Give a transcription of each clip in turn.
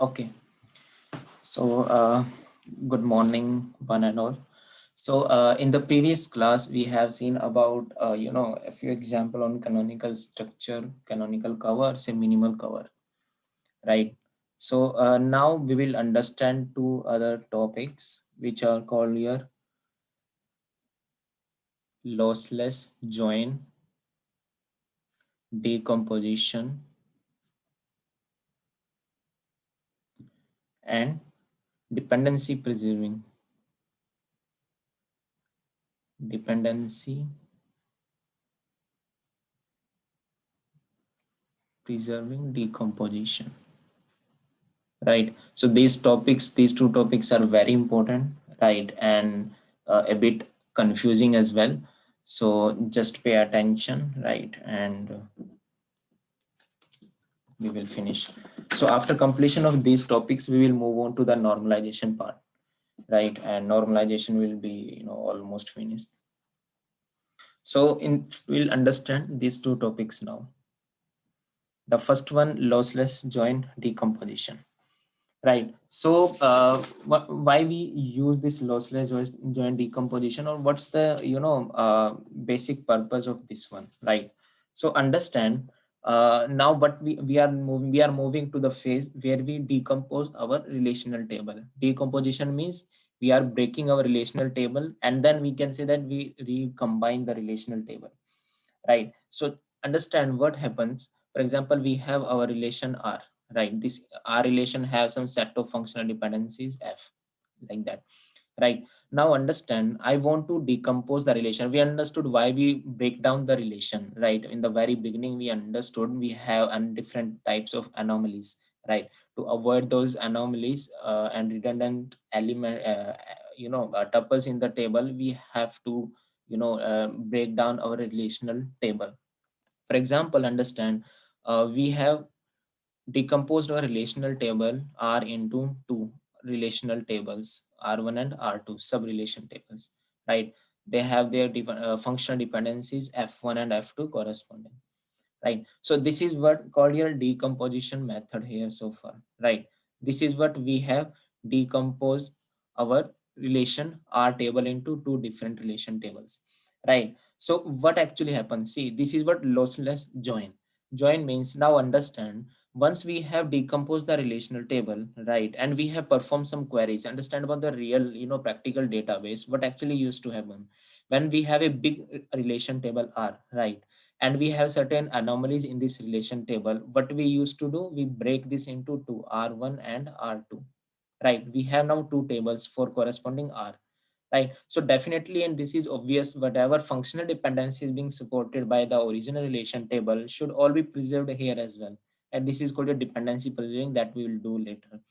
Okay, so good morning, one and all. So in the previous class, we have seen about a few example on canonical structure, canonical cover, say minimal cover, right? So now we will understand two other topics which are called here lossless join, decomposition, and dependency preserving. Dependency preserving decomposition. Right. So these two topics are very important, right? And a bit confusing as well. So just pay attention, right? And we will finish. So after completion of these topics, we will move on to the normalization part, right? And normalization will be, almost finished. So we'll understand these two topics now. The first one, lossless joint decomposition. Right. So, why we use this lossless joint decomposition, or what's the basic purpose of this one, right? So, understand now what we are moving to the phase where we decompose our relational table. Decomposition means we are breaking our relational table, and then we can say that we recombine the relational table, right? So, understand what happens. For example, we have our relation R, right? This R relation have some set of functional dependencies F, like that, right? Now understand, I want to decompose the relation. We understood why we break down the relation, right? In the very beginning, we understood we have different types of anomalies, right? To avoid those anomalies and redundant element, tuples in the table, we have to, break down our relational table. For example, understand, we have decomposed our relational table R into two relational tables, R1 and R2, sub-relation tables, right? They have their functional dependencies F1 and F2 corresponding, right? So this is what called your decomposition method here so far, right? This is what we have decomposed our relation R table into two different relation tables, right? So what actually happens? See, this is what lossless join. Join means, now understand, once we have decomposed the relational table, right, and we have performed some queries, understand about the real, practical database, what actually used to happen when we have a big relation table R, right? And we have certain anomalies in this relation table. What we used to do, we break this into two, R1 and R2, right? We have now two tables for corresponding R, right? So definitely, and this is obvious, whatever functional dependency is being supported by the original relation table should all be preserved here as well. And this is called a dependency preserving that we will do later,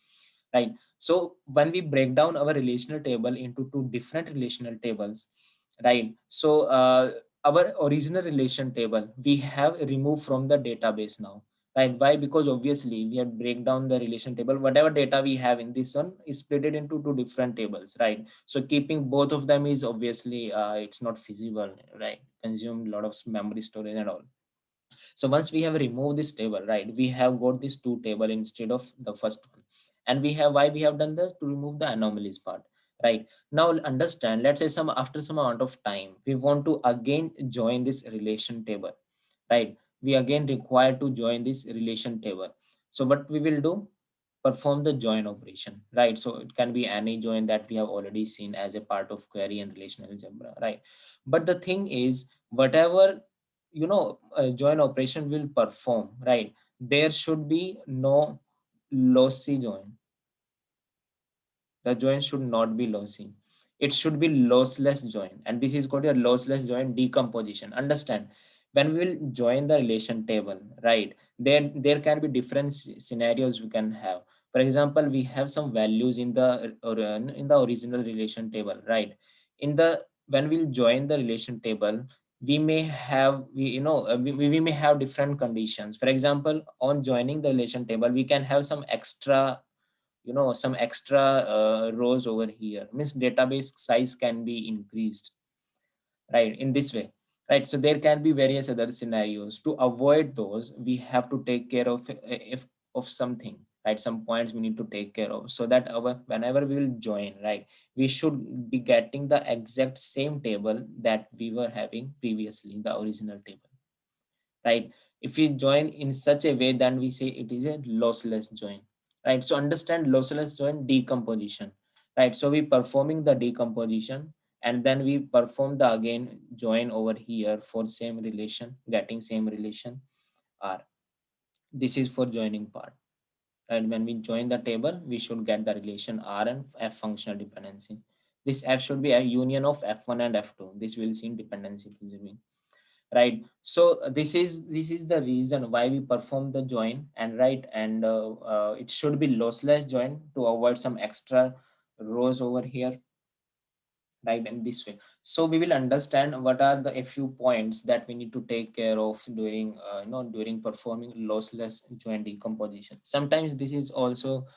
right? So when we break down our relational table into two different relational tables, right? So our original relation table we have removed from the database now, right? Why? Because obviously we have break down the relation table. Whatever data we have in this one is split it into two different tables, right? So keeping both of them is obviously it's not feasible, right? Consume a lot of memory storage and all. So once we have removed this table, right, we have got this two table instead of the first one. And we have, why we have done this? To remove the anomalies part, right? Now understand, let's say after some amount of time, we want to again join this relation table, right? We again require to join this relation table. So what we will do? Perform the join operation, right? So it can be any join that we have already seen as a part of query and relational algebra, right? But the thing is, whatever a join operation will perform, right, there should be no lossy join. The join should not be lossy, it should be lossless join, and this is called a lossless join decomposition. Understand, when we will join the relation table, right, there can be different scenarios we can have. For example, we have some values in the in the original relation table, right? In the When we'll join the relation table, we may have we may have different conditions. For example, on joining the relation table, we can have some extra, some extra rows over here, means database size can be increased, right, in this way, right? So there can be various other scenarios. To avoid those, we have to take care of if of something, right? Some points we need to take care of, so that our whenever we will join, right, we should be getting the exact same table that we were having previously in the original table, right? If we join in such a way, then we say it is a lossless join, right? So understand lossless join decomposition, right? So we performing the decomposition, and then we perform the again join over here for same relation, getting same relation R. This is for joining part. And when we join the table, we should get the relation R and F functional dependency. This F should be a union of F1 and F2. This will see in dependency presuming, right? So this is the reason why we perform the join, and right, and it should be lossless join to avoid some extra rows over here, right? And this way, so we will understand what are the a few points that we need to take care of during during performing lossless join decomposition. Sometimes this is also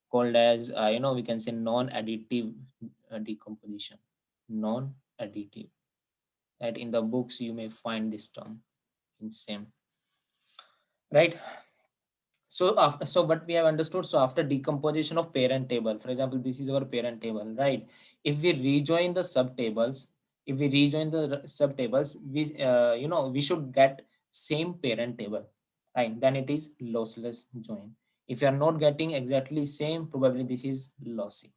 called as we can say non-additive decomposition. Non-additive, right? In the books you may find this term in same, right? So after, so what we have understood, so after decomposition of parent table, for example, this is our parent table, right? If we rejoin the subtables, if we rejoin the subtables, we we should get same parent table, right? Then it is lossless join. If you are not getting exactly same, probably this is lossy,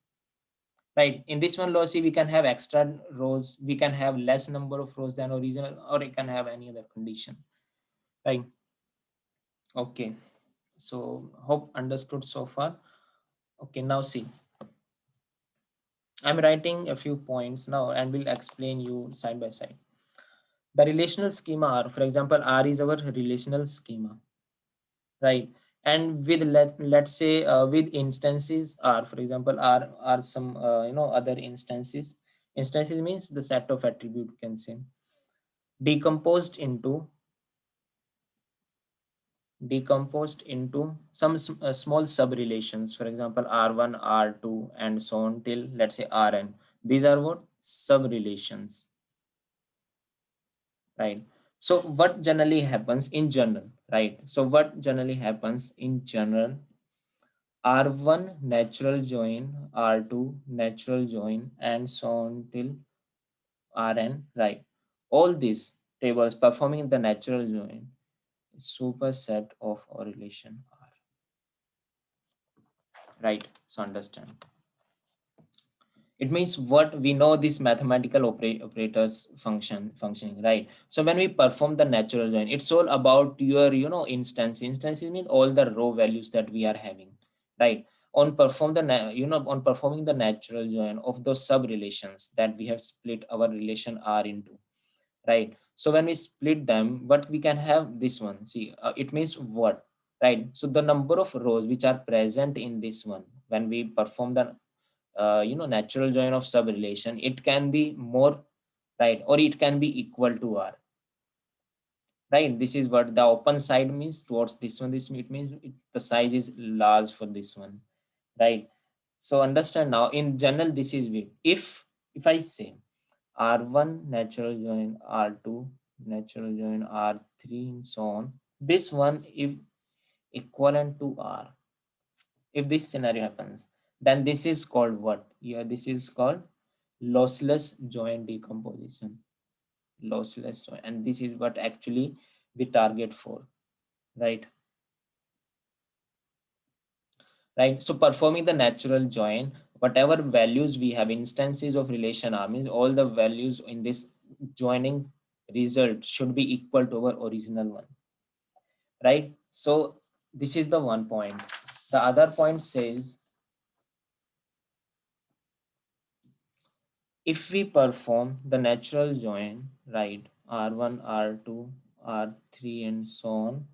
right? In this one lossy, we can have extra rows, we can have less number of rows than original, or it can have any other condition, right? Okay, so hope understood so far. Okay, now see, I'm writing a few points now and will explain you side by side. The relational schema R, for example, R is our relational schema, right? And with let's say with instances R, for example, R are some other instances. Instances means the set of attribute, you can say, decomposed into some small sub relations, for example R1, R2, and so on till let's say Rn. These are what sub relations, right? So what generally happens in general, right? So what generally happens in general, R1 natural join, R2 natural join, and so on till Rn, right? All these tables performing the natural join superset of a relation R, right? So understand. It means what we know, this mathematical operators functioning, right? So when we perform the natural join, it's all about your instances mean all the row values that we are having, right? On perform the on performing the natural join of those sub relations that we have split our relation R into, right? So when we split them, what we can have this one, see, it means what, right? So the number of rows which are present in this one when we perform the natural join of sub relation, it can be more, right, or it can be equal to R, right? This is what the open side means towards this one. This it means the size is large for this one, right? So understand now, in general this is way. If I say R1 natural join R2 natural join R3 and so on, this one if equivalent to R, if this scenario happens, then this is called what? Yeah, this is called lossless join decomposition. Lossless join, and this is what actually we target for, right? Right. So performing the natural join, whatever values we have, instances of relation R means all the values in this joining result should be equal to our original one, right? So this is the one point. The other point says, if we perform the natural join, right, R1, R2, R3, and so on,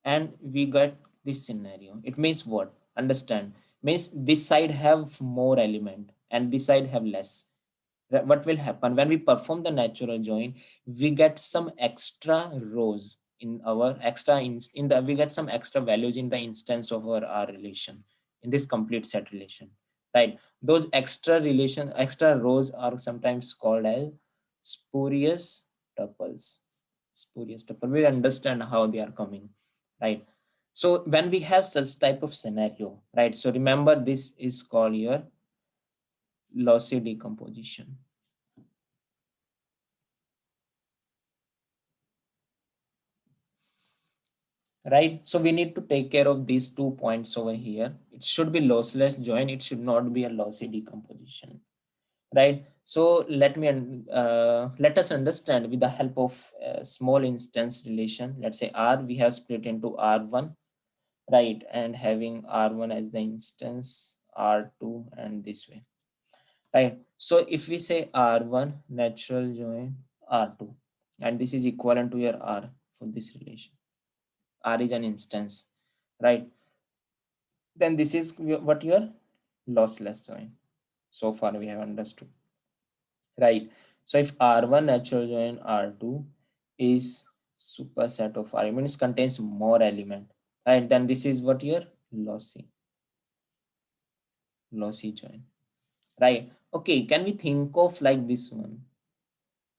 and we get this scenario, it means what? Understand? Means this side have more element and this side have less. What will happen when we perform the natural join? We get some extra rows in our in the we get some extra values in the instance of our R relation in this complete set relation, right? Those extra rows are sometimes called as spurious tuples. Spurious tuple, we understand how they are coming, right? So when we have such type of scenario, right? So remember, this is called your lossy decomposition. Right, so we need to take care of these 2 points over here. It should be lossless join, it should not be a lossy decomposition, right? So let us understand with the help of a small instance relation. Let's say R, we have split into R1, right, and having R1 as the instance, R2, and this way, right? So if we say R1 natural join R2, and this is equivalent to your R for this relation, R is an instance, right? Then this is what your lossless join. So far we have understood, right? So if R1 natural join R2 is superset of R, means contains more element, right? Then this is what your lossy join, right? Okay, can we think of like this one?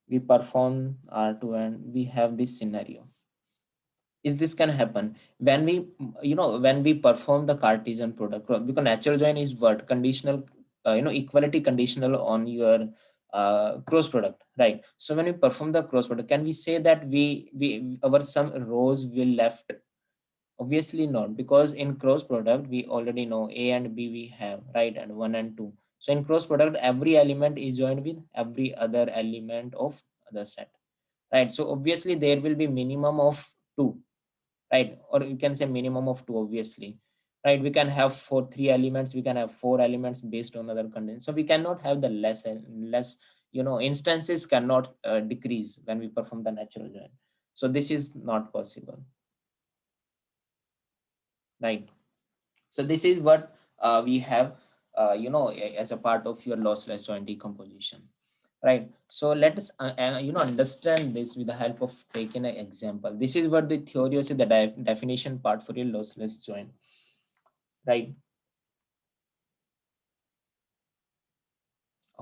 We perform R2 and we have this scenario. Is this can happen when we, when we perform the Cartesian product, because natural join is what conditional, equality conditional on your cross product, right? So when we perform the cross product, can we say that we our some rows will left? Obviously not, because in cross product we already know A and B we have, right, and 1 and 2. So in cross product every element is joined with every other element of the set, right? So obviously there will be minimum of 2, right? Or you can say minimum of 2, obviously, right? We can have for 3 elements, we can have 4 elements based on other conditions. So we cannot have the less, instances cannot decrease when we perform the natural join. So this is not possible, right? So this is what we have, as a part of your lossless join decomposition, right? So let us understand this with the help of taking an example. This is what the theory is, the definition part for your lossless join, right?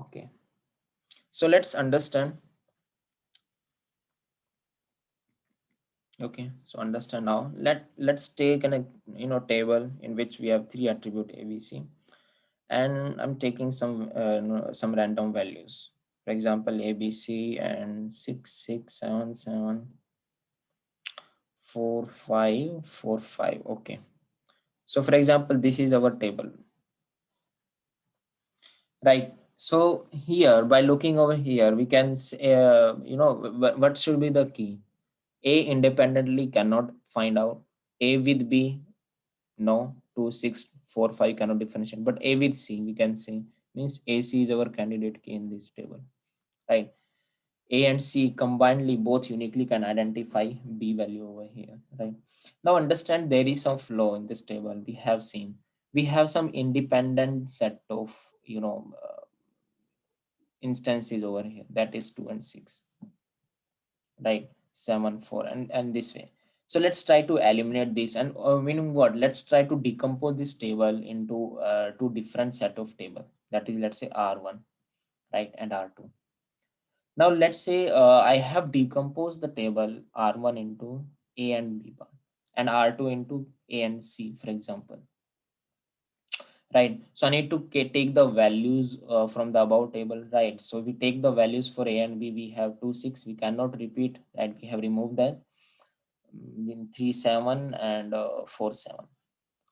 Okay, so let's understand. Okay, so understand now. Let's take an table in which we have 3 attribute ABC, and I'm taking some random values. For example, ABC and 66774545. Okay, so for example, this is our table, right? So here, by looking over here, we can say, what should be the key? A independently cannot find out. A with B, no. 2645 cannot differentiate. But A with C, we can say, means AC is our candidate key in this table, right? A and C combinedly both uniquely can identify B value over here, right? Now understand there is some flaw in this table. We have seen we have some independent set of instances over here, that is 2 and 6, right? 7 4 and this way. So let's try to eliminate this, and meaning what, let's try to decompose this table into two different set of table, that is, let's say R1, right, and R2. Now let's say I have decomposed the table R1 into A and B part, and R2 into A and C, for example, right? So I need to take the values from the above table, right? So we take the values for A and B, we have 2 6, we cannot repeat, right? We have removed that in 3 7 and 4 7,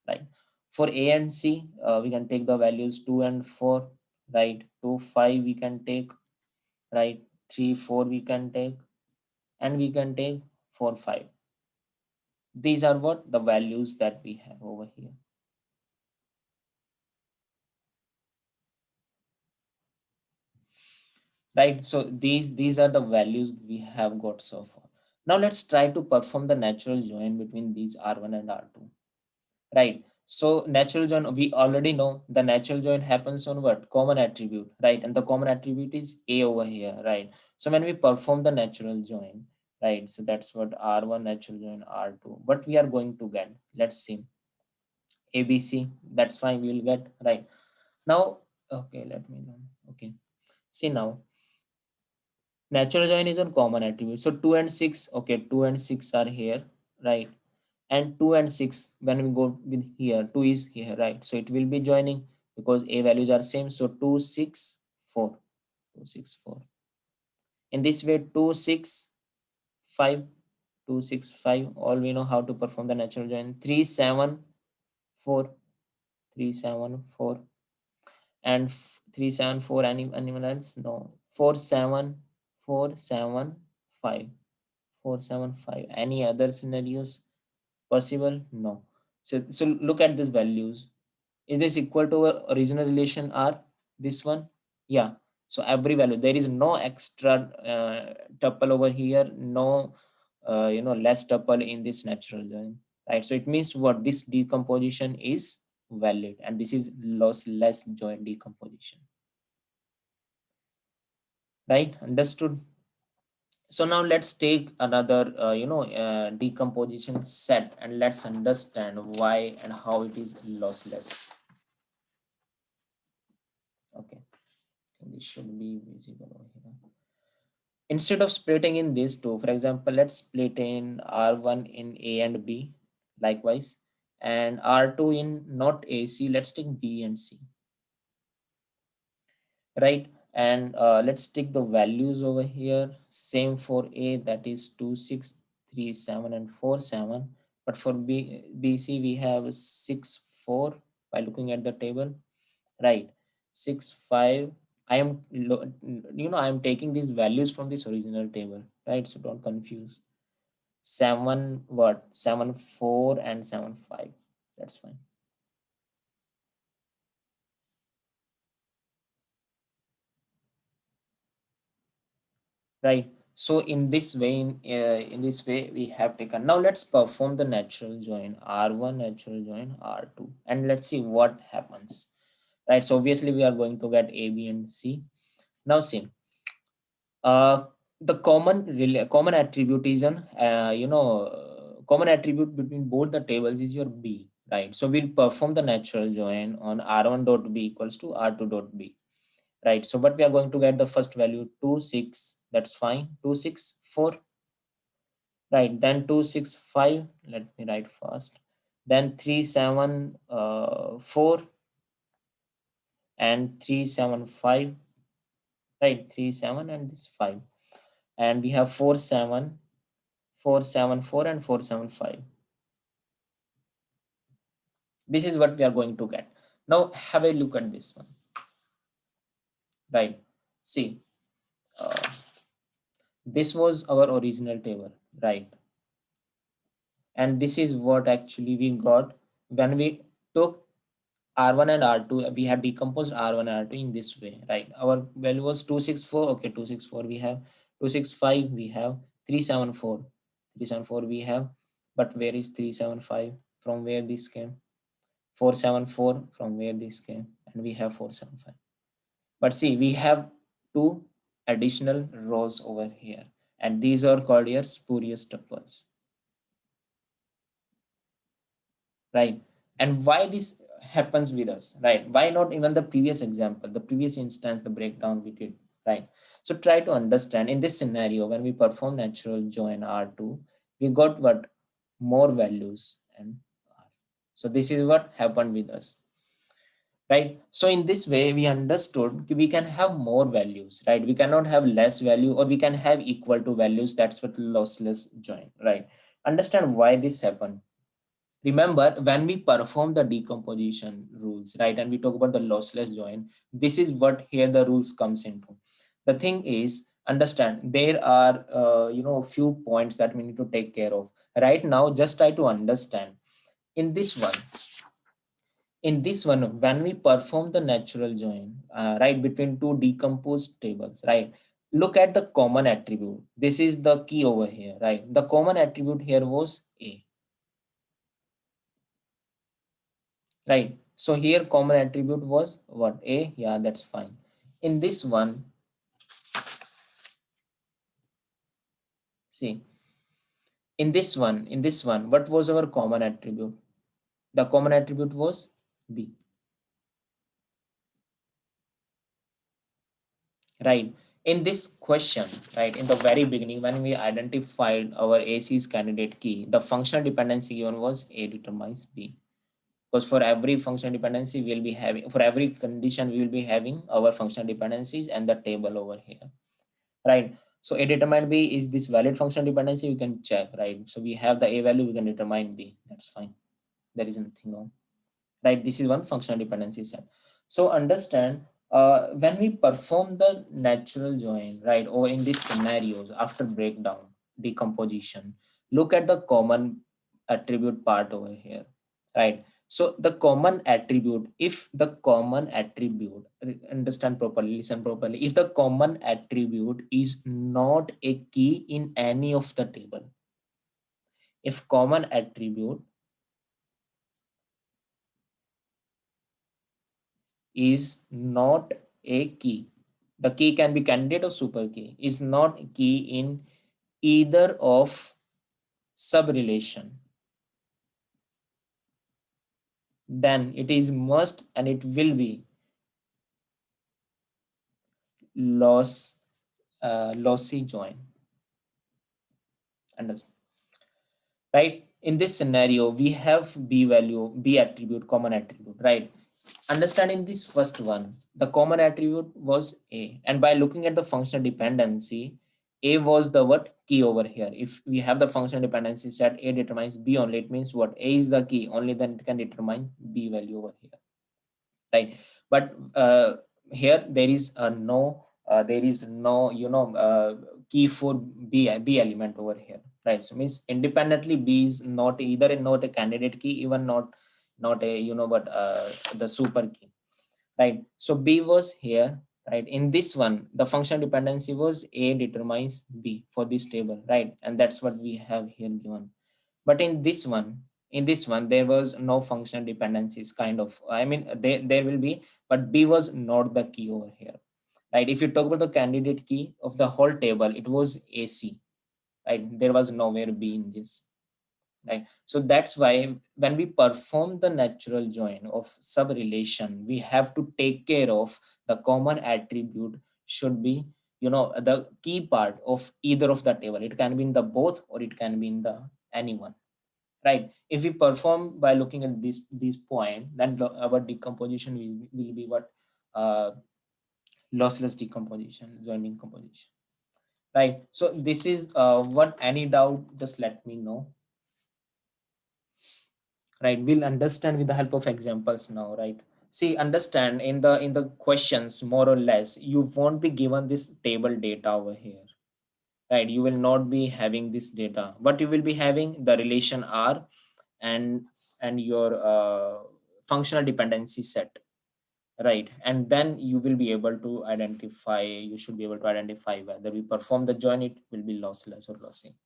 right? For A and C, we can take the values 2 and 4, right? 2 5 we can take, right? 3 4 we can take, and we can take 4 5. These are what the values that we have over here, right? So these are the values we have got so far. Now let's try to perform the natural join between these R1 and R2, right? So natural join, we already know the natural join happens on what, common attribute, right? And the common attribute is A over here, right? So when we perform the natural join, right, so that's what R1 natural join R2, what we are going to get, let's see, ABC, that's fine, we will get, right? Now, okay, let me know. Okay, see now, natural join is on common attribute. So 2 and 6, okay, 2 and 6 are here, right? and 2 and 6 when we go with here, 2 is here, right? So it will be joining because a values are same. So 2 6 4, 2 6 4. In this way 2 6 5, 2 6 5, all we know how to perform the natural join. 3 7 4, 3 7 4, and 3 7 4. Anyone else? No. 4 7 4 7 5, 4 7 5. Any other scenarios possible? No. So look at these values. Is this equal to our original relation R? This one? Yeah. So every value, there is no extra tuple over here, no less tuple in this natural join, right? So it means what? This decomposition is valid, and this is lossless join decomposition, right? Understood? So now let's take another decomposition set, and let's understand why and how it is lossless. Okay, I think this should be visible over here. Instead of splitting in these two, for example, let's split in R1 in A and B, likewise, and R2 in not A, C, let's take B and C, right? And let's take the values over here. Same for A, that is 2 6 3 7 and 4 7. But for B C we have 6 4 by looking at the table, right? 6 5. I am I am taking these values from this original table, right? So don't confuse. 7 what? 7 4 and 7 5. That's fine. Right. So in this way we have taken. Now let's perform the natural join R1, natural join R2, and let's see what happens. Right. So obviously we are going to get A, B, and C. Now see, uh, the common attribute is common attribute between both the tables is your B. Right. So we'll perform the natural join on R1 dot B equals to R2 dot B. Right. So what we are going to get the first value 2 6. That's fine. 2 6 4. Right, then 265, let me write fast. Then 374 and 375, right? 37 and this 5. And we have 47, 474 and 475. This is what we are going to get. Now have a look at this one. Right. See, uh, this was our original table, right? And this is what actually we got when we took R1 and R2, we have decomposed R1 and R2 in this way, right? Our value was 264. Okay, 264 we have, 265 we have, 374. 374 we have, but where is 375? From where this came? 474 from where this came, and we have 475. But see, we have two additional rows over here, and these are called your spurious tuples, right? And why this happens with us, right? Why not even the previous example, the previous instance, the breakdown we did, right? So try to understand in this scenario when we perform natural join R2, we got what? More values and R. So this is what happened with us, right? So in this way we understood we can have more values, right? We cannot have less value, or we can have equal to values. That's what lossless join, right? Understand why this happened. Remember, when we perform the decomposition rules, right, and we talk about the lossless join, this is what here the rules comes into. The thing is, understand there are few points that we need to take care of right now. Just try to understand in this one. In this one, when we perform the natural join, right, between two decomposed tables, right, look at the common attribute. This is the key over here, right? The common attribute here was A. Right. So here common attribute was what? A. Yeah, that's fine. In this one, see, in this one, what was our common attribute? The common attribute was B. Right. In this question, right, in the very beginning, when we identified our AC's candidate key, the functional dependency given was A determines B. Because for every functional dependency, we'll be having, for every condition, we will be having our functional dependencies and the table over here, right? So A determine B is this valid functional dependency, you can check, right? So we have the A value, we can determine B. That's fine. There is nothing wrong, right? This is one functional dependency set. So understand, when we perform the natural join, right, or in these scenarios after breakdown, decomposition, look at the common attribute part over here, right? So the common attribute, if the common attribute, understand properly, listen properly, if the common attribute is not a key in any of the table, if common attribute is not a key. The key can be candidate or super key. Is not a key in either of sub-relation. Then it is must and it will be lossy join. Understand? Right? In this scenario, we have B value, B attribute, common attribute, right? Understanding this first one, the common attribute was A. And by looking at the functional dependency, A was the what key over here. If we have the functional dependency set A determines B only, it means what? A is the key, only then it can determine B value over here, right? But here there is no key for B element over here, right? So means independently B is not either not a candidate key, even not a the super key, right? So B was here, right? In this one, the function dependency was A determines B for this table, right? And that's what we have here given. But in this one, there was no function dependencies, kind of. I mean, there will be, but B was not the key over here, right? If you talk about the candidate key of the whole table, it was AC, right? There was nowhere B in this, right? So that's why when we perform the natural join of sub relation, we have to take care of the common attribute should be the key part of either of the table. It can be in the both or it can be in the anyone, right? If we perform by looking at this point, then our decomposition will be what? uh, Lossless decomposition, join decomposition, right? So this is what, any doubt, just let me know, right? We'll understand with the help of examples now, right? See, understand, in the questions, more or less, you won't be given this table data over here, right? You will not be having this data, but you will be having the relation R and your functional dependency set, right? And then you will be able to identify, you should be able to identify whether we perform the join, it will be lossless or lossy,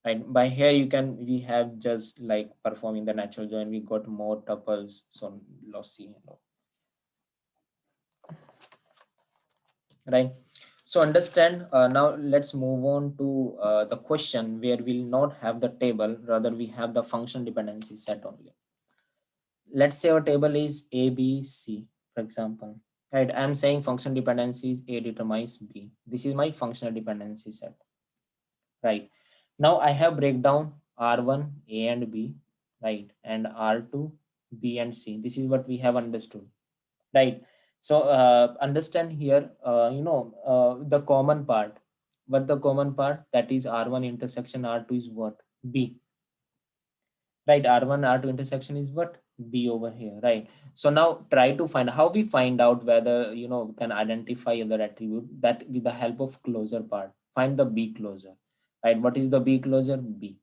right? By here we have just like performing the natural join, we got more tuples, so lossy, right? So understand, now let's move on to the question where we'll not have the table, rather we have the function dependency set only. Let's say our table is A, B, C, for example, right? I'm saying function dependencies A determines B. This is my functional dependency set, right? Now I have breakdown R1, A and B, right? And R2, B and C. This is what we have understood, right? So understand here, the common part. What the common part? That is R1 intersection R2 is what? B, right? R1 R2 intersection is what? B over here, right? So now try to find how we find out whether can identify other attribute, that with the help of closure part. Find the B closure, right? What is the B closure? B,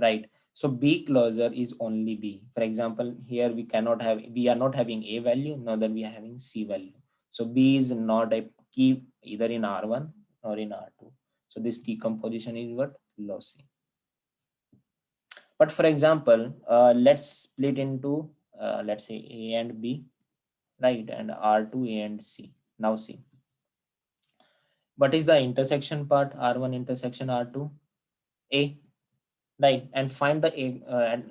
right? So B closure is only B. For example, here we are not having A value, nor that we are having C value. So B is not a key either in R1 or in R2. So this decomposition is what? Lossy. But for example, let's split into let's say A and B, right? And R2, A and C. Now see, what is the intersection part? R1 intersection R2, A, right? And find the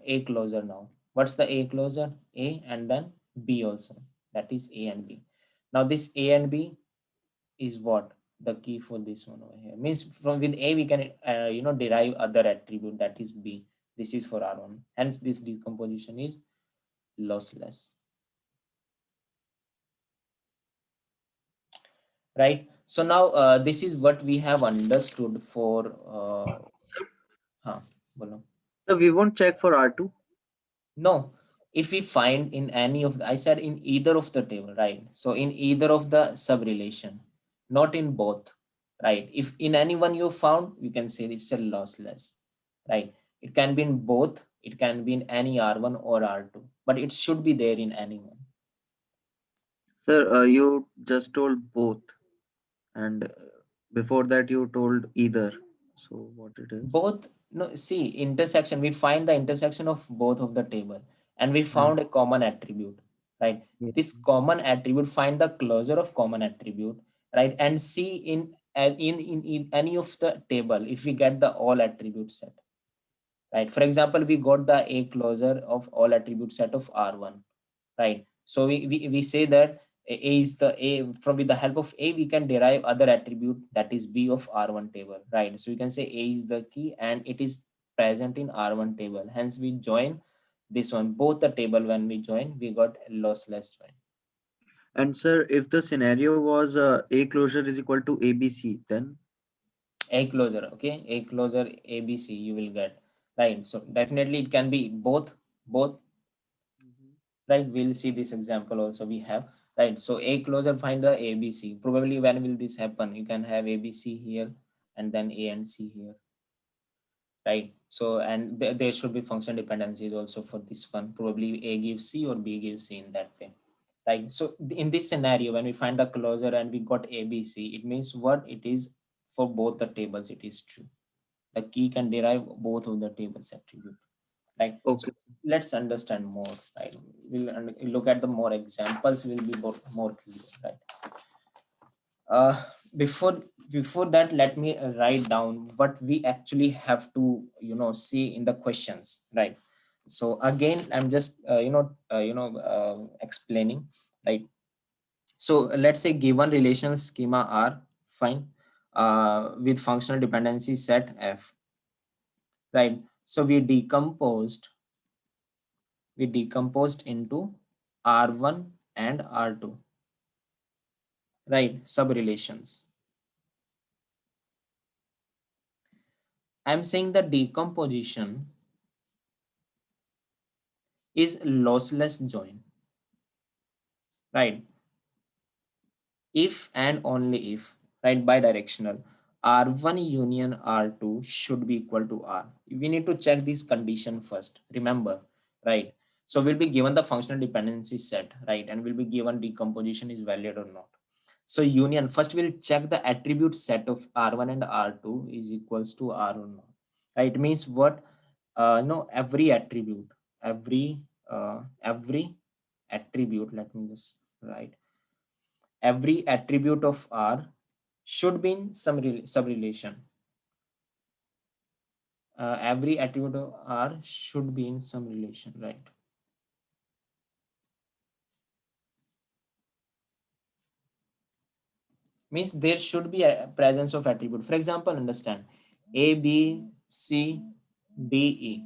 A closure now. What's the A closure? A and then B also. That is A and B. Now this A and B, is what the key for this one over here. Means from with A we can derive other attribute, that is B. This is for R1. Hence this decomposition is lossless. Right. So now this is what we have understood for bolo. So we won't check for R2. No, if we find in any of the, I said in either of the table, right? So in either of the sub relation, not in both, right? If in any one you found, you can say it's a lossless, right? It can be in both, it can be in any R1 or R2, but it should be there in any one. Sir, you just told both, and before that you told either. So what it is? Both, no, see, intersection, we find the intersection of both of the table and we And found a common attribute, right? yeah. This common attribute, find the closure of common attribute, right? And see in any of the table if we get the all attribute set, right? For example, we got the A closure of all attribute set of R1, right? So we say that A is the A, from with the help of A we can derive other attribute, that is B of R1 table, right? So we can say A is the key and it is present in R1 table. Hence we join this one, both the table. When we join, we got lossless join. And sir, if the scenario was A closure is equal to ABC, then A closure, okay, A closure ABC you will get, right? So definitely it can be both, mhm. right? We'll see this example also we have, right? So A closure, find the ABC. Probably when will this happen? You can have ABC here and then A and C here, right? So and there should be function dependencies also for this one. Probably A gives C or B gives C in that way, right? So in this scenario, when we find the closure and we got ABC, it means what it is for both the tables. It is true. The key can derive both of the tables attribute. Right. So Okay. let's understand more. Right. We'll look at the more examples. Will be more clear. Right. Uh, before before that, let me write down what we actually have to see in the questions. Right. So again, I'm just explaining. Right. So let's say given relational schema R, fine, with functional dependency set F. Right. So we decomposed into R1 and R2, right? Sub-relations. I'm saying the decomposition is lossless join, right? If and only if, right? Bidirectional. R1 union R2 should be equal to R. We need to check this condition first. Remember, right? So we'll be given the functional dependency set, right? And we'll be given decomposition is valid or not. So union, first we'll check the attribute set of R1 and R2 is equals to R or not. Right? It means what? No, every attribute, let me just write, every attribute of R should be in some sub-relation. Every attribute of R should be in some relation, right? Means there should be a presence of attribute. For example, understand A, B, C, D, E.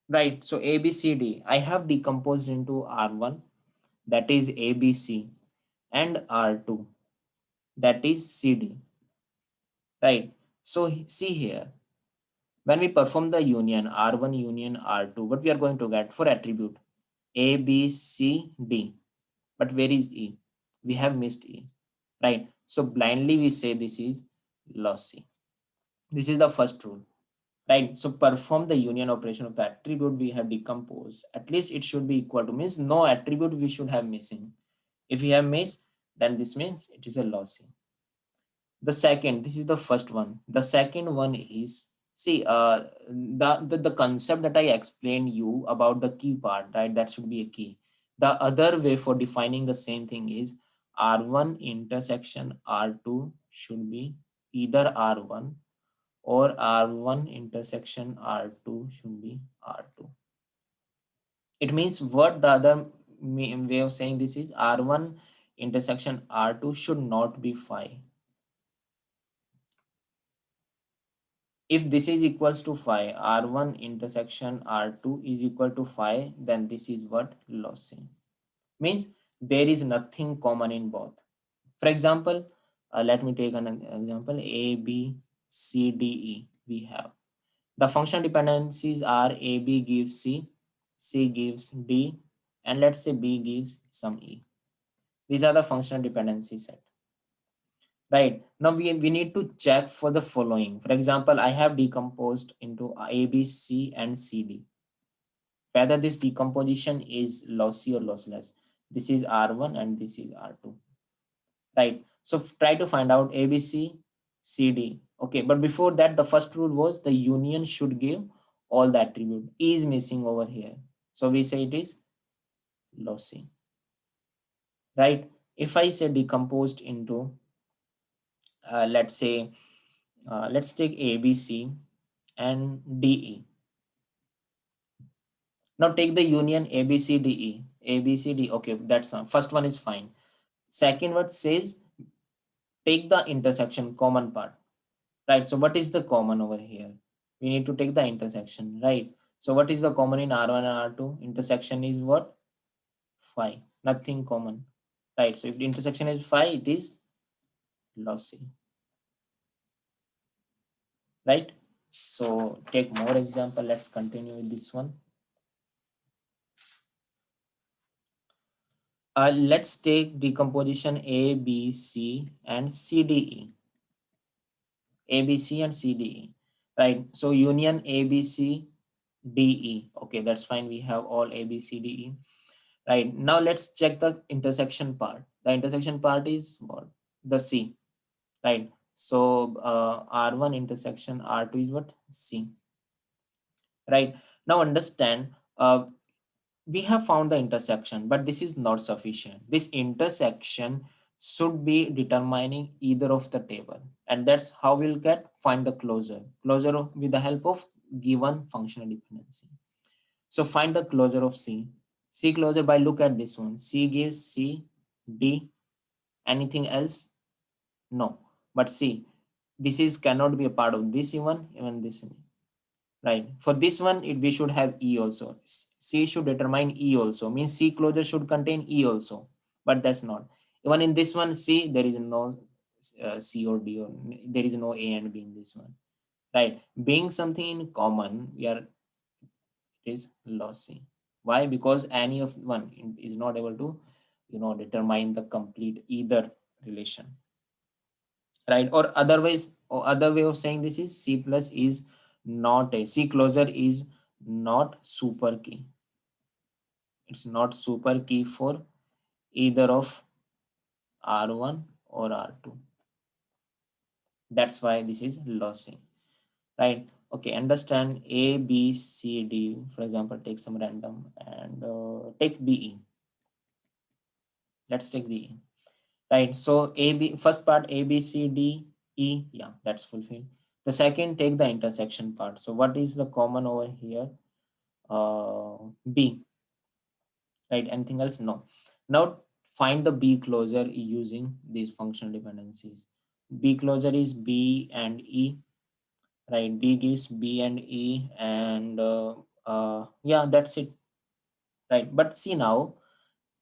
Right. So A, B, C, D. I have decomposed into R1, that is A, B, C, and R2, that is C, D. Right. So see here, when we perform the union, R1 union R2, what we are going to get for attribute A, B, C, D. But where is E? We have missed E. Right. So blindly we say this is lossy. This is the first rule. Right. So perform the union operation of the attribute we have decomposed. At least it should be equal to, means no attribute we should have missing. If we have missed, then this means it is a lossy. The second, this is the first one. The second one is, see, the concept that I explained you about the key part, right? That should be a key. The other way for defining the same thing is R1 intersection R2 should be either R1 or R1 intersection R2 should be R2. It means what the other way of saying this is R1 intersection R2 should not be phi. If this is equals to phi, R1 intersection R2 is equal to phi, then this is what lossy. Means there is nothing common in both. For example, let me take an example. A, B, C, D, E. We have the functional dependencies are A, B gives C gives D, and let's say B gives some E. These are the functional dependency set. Right now, we need to check for the following. For example, I have decomposed into A, B, C, and C, D. Whether this decomposition is lossy or lossless. This is R1 and this is R2. Right. So try to find out ABC, CD. Okay. But before that, the first rule was the union should give all the attribute. E is missing over here. So we say it is lossy. Right. If I say decomposed into, let's say, let's take ABC and DE. Now take the union ABCDE. ABCD. Okay. That's first one is fine. Second one says take the intersection common part. Right. So what is the common over here? We need to take the intersection, right? So what is the common in R1 and R2? Intersection is what? Phi. Nothing common. Right. So if the intersection is phi, it is lossy. Right. So take more example. Let's continue with this one. Let's take decomposition A, B, C, and C, D, E. A, B, C, and C, D, E. Right. So union A, B, C, D, E. Okay, that's fine. We have all A, B, C, D, E. Right. Now let's check the intersection part. The intersection part is what? The C. Right. So R1 intersection R2 is what? C. Right. Now understand, we have found the intersection, but this is not sufficient. This intersection should be determining either of the table. And that's how we'll find the closure. Closure with the help of given functional dependency. So find the closure of C. C closure by look at this one. C gives C, D. Anything else? No. But C, this is cannot be a part of this even this. Right. For this one, we should have E also. C should determine E also. Means C closure should contain E also. But that's not. Even in this one, C, there is no C or D, or there is no A and B in this one. Right. Being something in common, we are is lossy. Why? Because any of one is not able to, determine the complete either relation, right? Or otherwise, or other way of saying this is C plus is not a C closure is not super key. It's not super key for either of R1 or R2. That's why this is lossy, right? Okay, understand A, B, C, D. For example, take some random and take BE. Let's take BE. Right. So first part A, B, C, D, E. Yeah, that's fulfilled. The second, take the intersection part. So what is the common over here? B. Right. Anything else? No. Now find the B closure using these functional dependencies. B closure is B and E. Right. B gives B and E, and yeah, that's it. Right. But see now,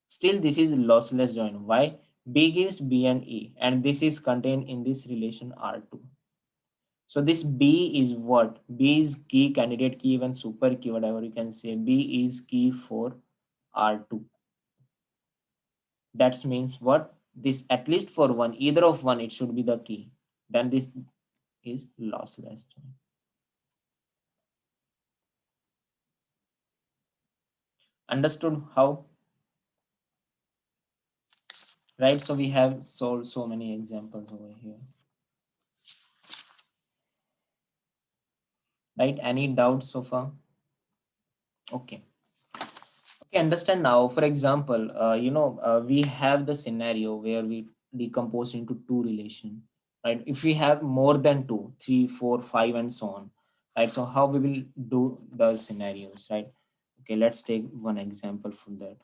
still this is lossless join. Why? B gives B and E, and this is contained in this relation R2. So this B is what? B is key, candidate key, even super key, whatever you can say. B is key for R2. That means what? This at least for one, either of one, it should be the key. Then this is lossless join. Understood how? Right? So we have solved so many examples over here. Right? Any doubts so far? Okay. Okay, understand now. For example, we have the scenario where we decompose into two relation, right? If we have more than two, three, four, five, and so on, right? So how we will do the scenarios, right? Okay, let's take one example from that.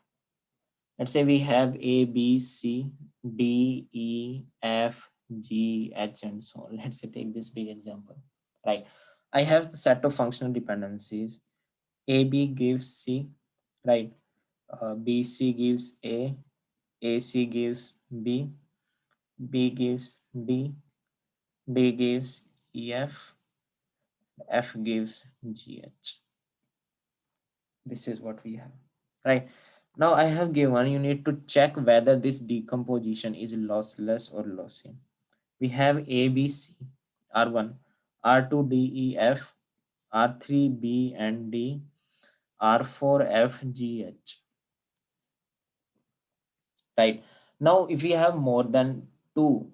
Let's say we have A, B, C, D, E, F, G, H, and so on. Let's say take this big example, right? I have the set of functional dependencies. A, B gives C, right? B, C gives A, C gives B, B gives D, D gives E, F gives G, H. This is what we have, right? Now I have given, you need to check whether this decomposition is lossless or lossy. We have A, B, C, R1, R2, D, E, F, R3, B, and D, R4, F, G, H. Right now, if we have more than two,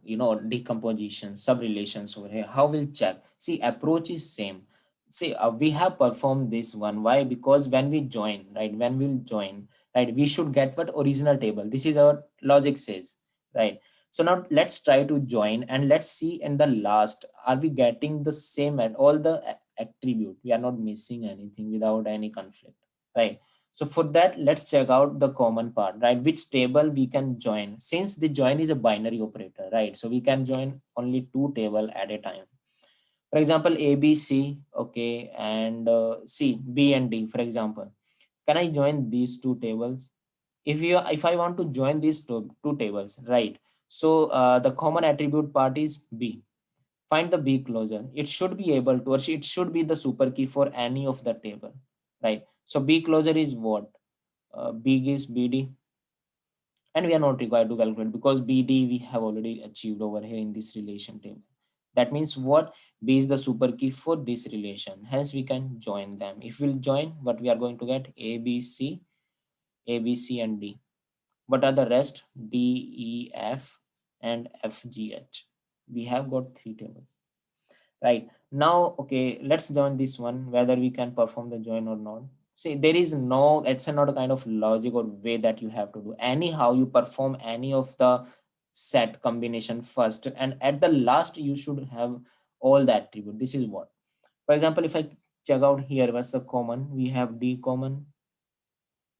decomposition sub relations over here, how we'll check? See, approach is same. See, we have performed this one. Why? Because when we join, right, when we'll join, right, we should get what original table. This is our logic says, right? So now let's try to join and let's see in the last, are we getting the same at all the attribute? We are not missing anything without any conflict, right? So for that, let's check out the common part, right? Which table we can join, since the join is a binary operator, right? So we can join only two table at a time. For example, A, B, C, okay, and C, B, and D, for example. Can I join these two tables? If I want to join these two tables, right? So the common attribute part is B. Find the B closure. It should be able to, or it should be the super key for any of the table, right? So B closure is what? B gives BD, and we are not required to calculate because BD we have already achieved over here in this relation table. That means what? B is the super key for this relation. Hence, we can join them. If we'll join, what we are going to get? A, B, C, A, B, C, and D. What are the rest? D, E, F, and F, G, H. We have got three tables. Right now, okay, let's join this one, whether we can perform the join or not. See, there is no, it's not a kind of logic or way that you have to do. Anyhow, you perform any of the set combination first, and at the last, you should have all the attribute. This is what, for example, if I check out here, what's the common? We have D common,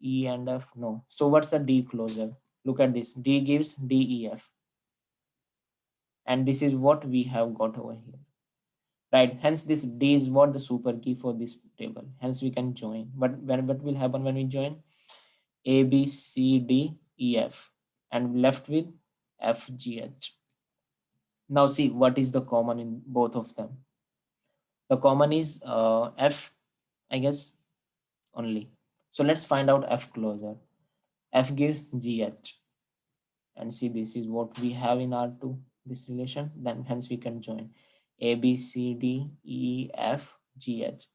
E and F. No. So what's the D closer? Look at this. D gives D, E, F. And this is what we have got over here, right? Hence this D is what the super key for this table. Hence we can join. But what will happen when we join? A, B, C, D, E, F, and left with F, G, H. Now see what is the common in both of them. The common is F, I guess, only. So let's find out F closer. F gives GH, and see this is what we have in R2, this relation. Then hence we can join A, B, C, D, E, F, G, H.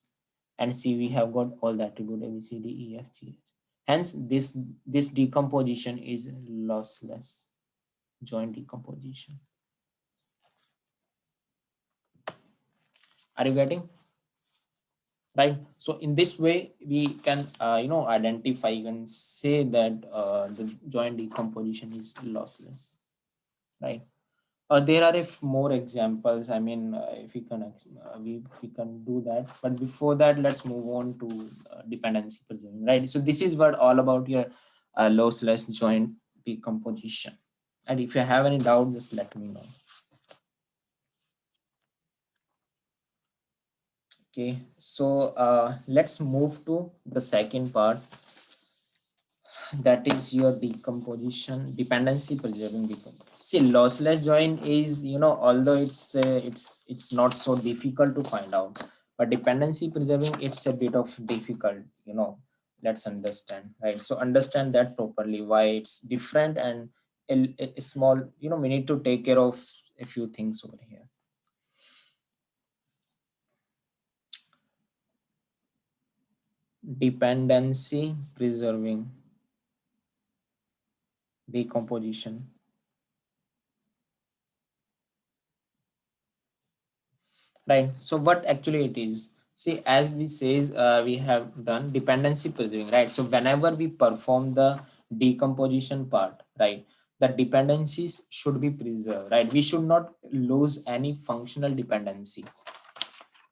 And see we have got all the attribute A, B, C, D, E, F, G, H. Hence this decomposition is lossless joint decomposition. Are you getting? Right? So in this way we can identify and say that the joint decomposition is lossless, right? There are more examples. I mean, if we can we can do that, but before that, let's move on to dependency preserving, right? So this is what all about your lossless joint decomposition. And if you have any doubt, just let me know. Okay, so let's move to the second part, that is your decomposition, dependency preserving decomposition. See, lossless join is, although it's not so difficult to find out, but dependency preserving, it's a bit of difficult, let's understand, right? So understand that properly, why it's different, and a small, we need to take care of a few things over here. Dependency preserving decomposition. Right. So what actually it is? See, as we says, we have done dependency preserving, right? So whenever we perform the decomposition part, right, the dependencies should be preserved, right? We should not lose any functional dependency,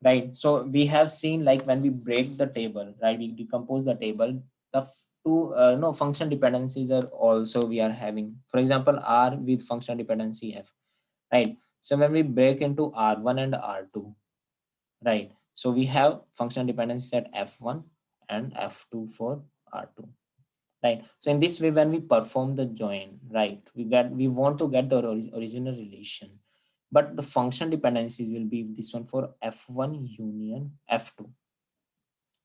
right? So we have seen, like when we break the table, right, we decompose the table, the two function dependencies are also we are having. For example, R with function dependency F, right? So when we break into R1 and R2, right? So we have function dependency set F1 and F2 for R2, right? So in this way, when we perform the join, right, we want to get the original relation, but the function dependencies will be this one for F1 union F2,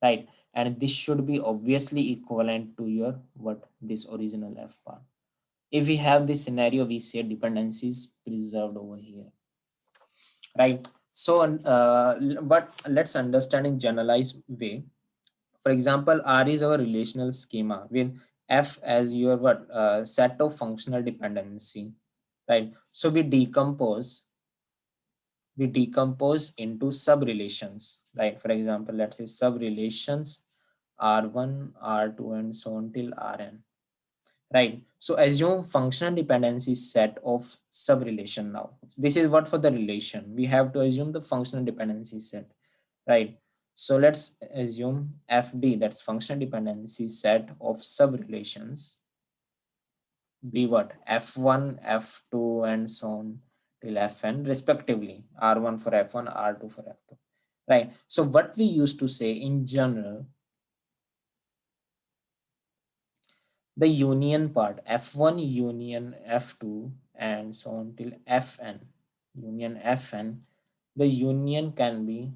right? And this should be obviously equivalent to your what this original F bar. If we have this scenario, we say dependencies preserved over here, right? So but let's understand in generalized way. For example, R is our relational schema with F as your what set of functional dependency, right? So we decompose into sub relations, right? For example, let's say sub relations R1, R2, and so on till Rn, right? So assume functional dependency set of sub relation now. This is what for the relation we have to assume the functional dependency set, right? So let's assume FD, that's functional dependency set of sub relations, be what F1, F2, and so on till Fn respectively, R1 for F1, R2 for F2, right? So what we used to say in general, the union part F1 union F2 and so on till Fn, union Fn, the union can be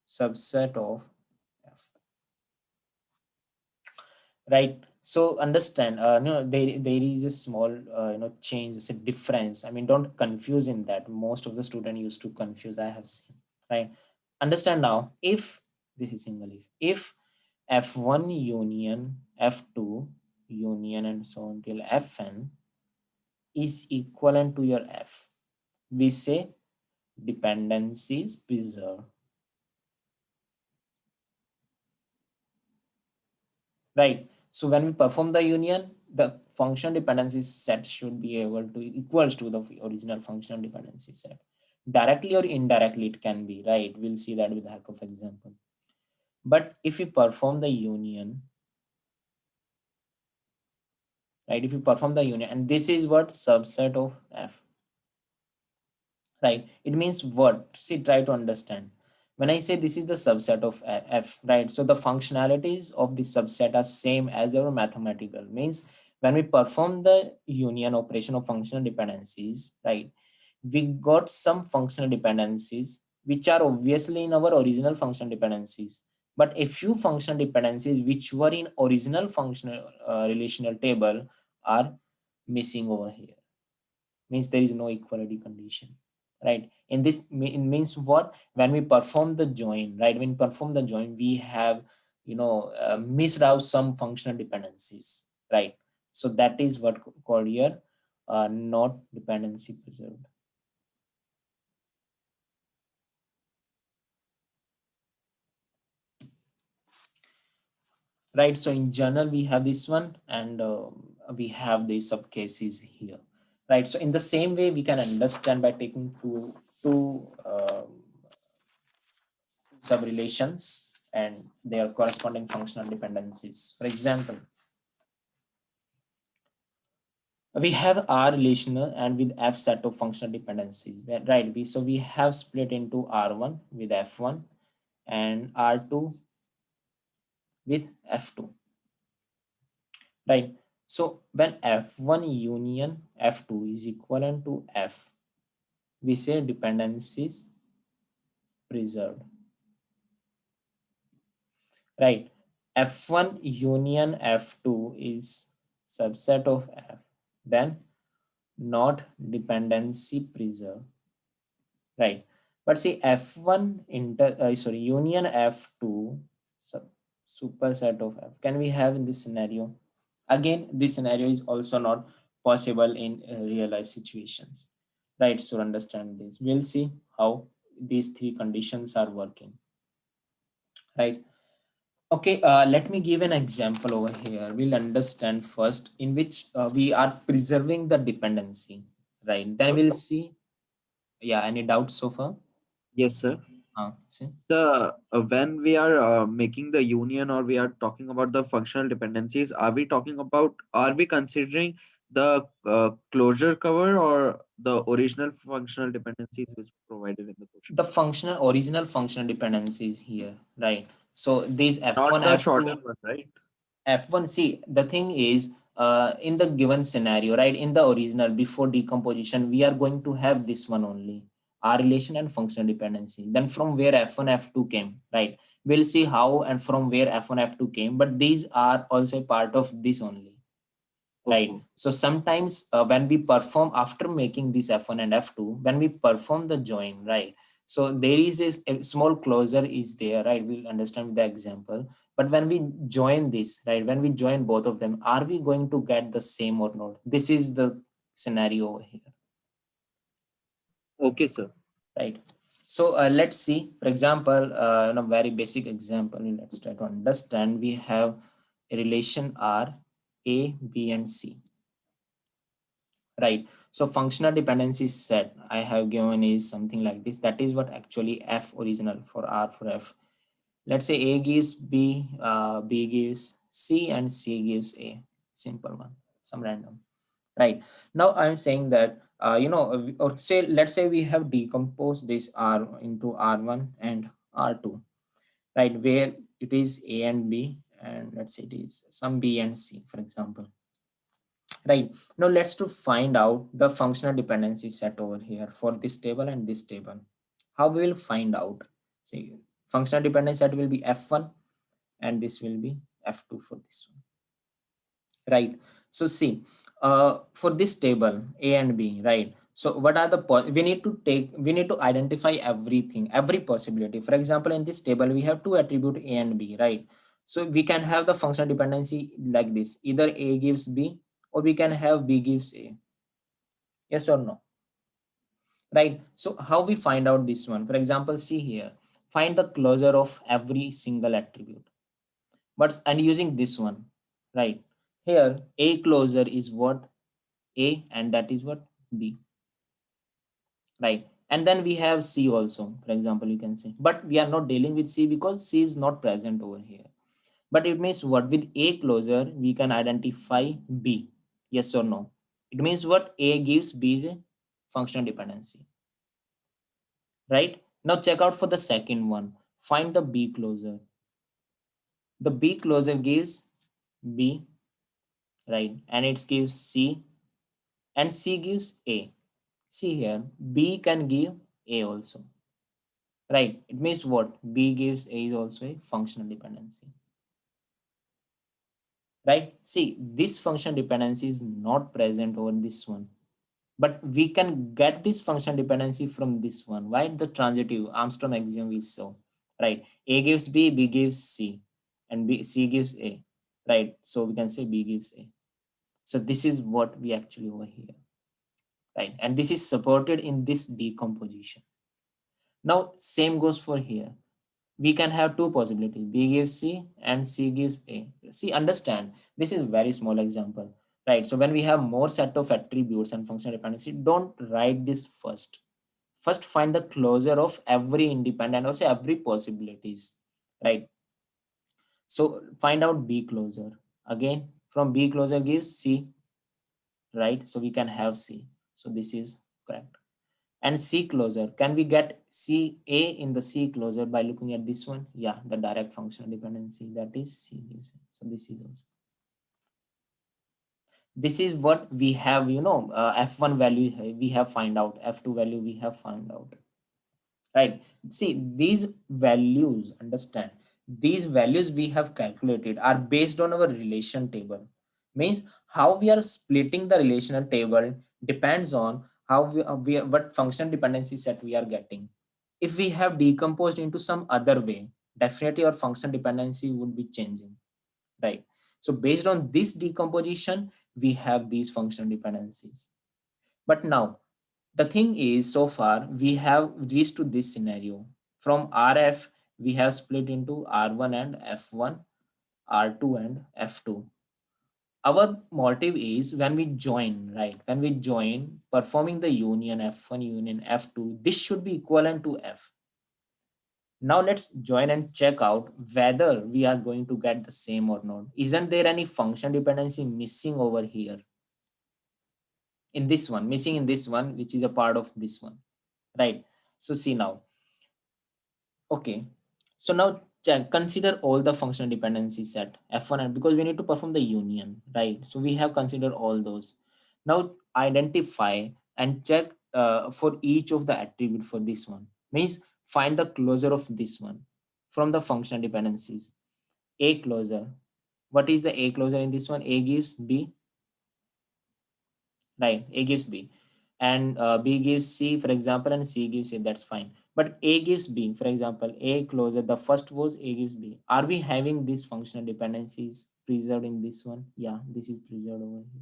subset of F, right? So understand, there is a small change, it's a difference. I mean, don't confuse in that. Most of the student used to confuse, I have seen, right? Understand now, if this is single if F1 union F2 union and so on till Fn is equivalent to your F, we say dependencies preserved, right? So when we perform the union, the function dependency set should be able to equals to the original functional dependency set. Directly or indirectly it can be, right? We'll see that with the help of example. But if we perform the union, right? If you perform the union, and this is what subset of F, right? It means what? See, try to understand. When I say this is the subset of F, right? So the functionalities of the subset are same as our mathematical. Means when we perform the union operation of functional dependencies, right? We got some functional dependencies which are obviously in our original functional dependencies. But a few functional dependencies which were in original functional relational table are missing over here. Means there is no equality condition, right? In this it means what, when we perform the join, right, when we perform the join, we have missed out some functional dependencies, right? So that is what called here not dependency preserved, right? So in general we have this one, and we have the sub cases here, right? So in the same way we can understand by taking two sub-relations and their corresponding functional dependencies. For example, we have R relational and with F set of functional dependencies, right? We have split into R1 with F1 and R2 with F2, right? So when F1 union F2 is equivalent to F, we say dependencies preserved, right? F1 union F2 is subset of F, then not dependency preserved, right? But see F1 union F2 sub superset of F, can we have in this scenario? Again, this scenario is also not possible in real life situations, right? So understand this, we'll see how these three conditions are working, right? Okay, let me give an example over here. We'll understand first in which we are preserving the dependency, right? Then we'll see. Yeah, any doubts so far? Yes, sir. See? The when we are making the union, or we are talking about the functional dependencies, are we considering the closure cover, or the original functional dependencies which provided in the question? The functional original functional dependencies here, right? So these Not f1 the f2 shortened one, right? f1, see, the thing is, in the given scenario, right, in the original before decomposition, we are going to have this one only, our relation and functional dependency. Then from where f1 f2 came, right, we'll see how and from where f1 f2 came, but these are also part of this only, right? Okay. So sometimes when we perform after making this f1 and f2, when we perform the join, right, so there is a small closure is there, right? We'll understand with the example. But when we join this, right, when we join both of them, are we going to get the same or not? This is the scenario over here, Okay, sir. right? So let's see, for example, in a very basic example, let's try to understand. We have a relation R, A, B, and C, right? So functional dependency set I have given is something like this. That is what actually f original for R for f. Let's say A gives B, B gives C, and C gives A. Simple one, some random, right? Now I'm saying that or say, let's say we have decomposed this R into R1 and R2, right? Where it is A and B, and let's say it is some B and C, for example. Right. Now let's to find out the functional dependency set over here for this table and this table. How we will find out? See, functional dependency set will be F1 and this will be F2 for this one. Right. So see, for this table A and B, right? So what are the we need to identify everything, every possibility. For example, in this table we have two attribute A and B, right? So we can have the functional dependency like this: either A gives B, or we can have B gives A. Yes or no? Right. So how we find out this one? For example, see here, find the closure of every single attribute. But and using this one, right? Here, A closure is what? A, and that is what? B, right? And then we have C also, for example, you can say. But we are not dealing with C because C is not present over here. But it means what? With A closure, we can identify B. Yes or no? It means what? A gives B is a functional dependency, right? Now check out for the second one. Find the B closure. The B closure gives B, right? And it gives C, and C gives A. See here, B can give A also, right? It means what? B gives A is also a functional dependency, right? See, this function dependency is not present over this one, but we can get this function dependency from this one. Why? The transitive Armstrong axiom is so, right? A gives B, B gives C, and C gives A, right? So we can say B gives A. So this is what we actually over here, right? And this is supported in this decomposition. Now same goes for here. We can have two possibilities: B gives C and C gives A. See, understand, this is very small example, right? So when we have more set of attributes and functional dependency, don't write this first. First find the closure of every independent, or say every possibilities, right? So find out B closure. Again, from B closure gives C, right? So we can have C. So this is correct. And C closure, can we get C A in the C closure by looking at this one? Yeah, the direct functional dependency, that is C gives it. So this is also, this is what we have, F1 value we have find out, F2 value we have found out, right? See, these values, understand, these values we have calculated are based on our relation table. Means how we are splitting the relational table depends on how what functional dependency set we are getting. If we have decomposed into some other way, definitely our functional dependency would be changing, right? So based on this decomposition, we have these functional dependencies. But now the thing is, so far we have reached to this scenario. From RF, we have split into R1 and F1, R2 and F2. Our motive is when we join, right? When we join, performing the union F1 union F2, this should be equivalent to F. Now let's join and check out whether we are going to get the same or not. Isn't there any function dependency missing over here? In this one, missing in this one, which is a part of this one, right? So see now, okay. So now consider all the functional dependency set F1, and because we need to perform the union, right? So we have considered all those. Now identify and check for each of the attribute for this one. Means find the closure of this one from the functional dependencies. A closure. What is the A closure in this one? A gives B, right? A gives B, and B gives C, for example, and C gives A. That's fine. But A gives B, for example, A closure. The first was A gives B. Are we having these functional dependencies preserved in this one? Yeah, this is preserved over here,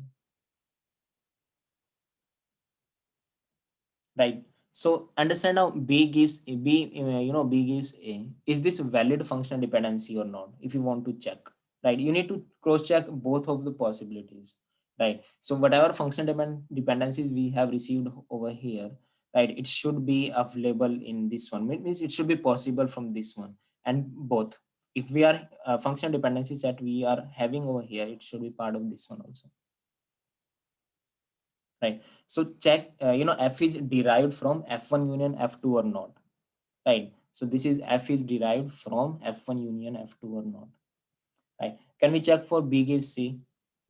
right? So understand now, B gives B, B gives A. Is this valid functional dependency or not? If you want to check, right, you need to cross check both of the possibilities, right? So whatever functional dependencies we have received over here, right, it should be available in this one. Means it should be possible from this one and both. If we are functional dependencies that we are having over here, it should be part of this one also, right? So check, F is derived from F1 union F2 or not, right? So this is F is derived from F1 union F2 or not, right? Can we check for B gives C,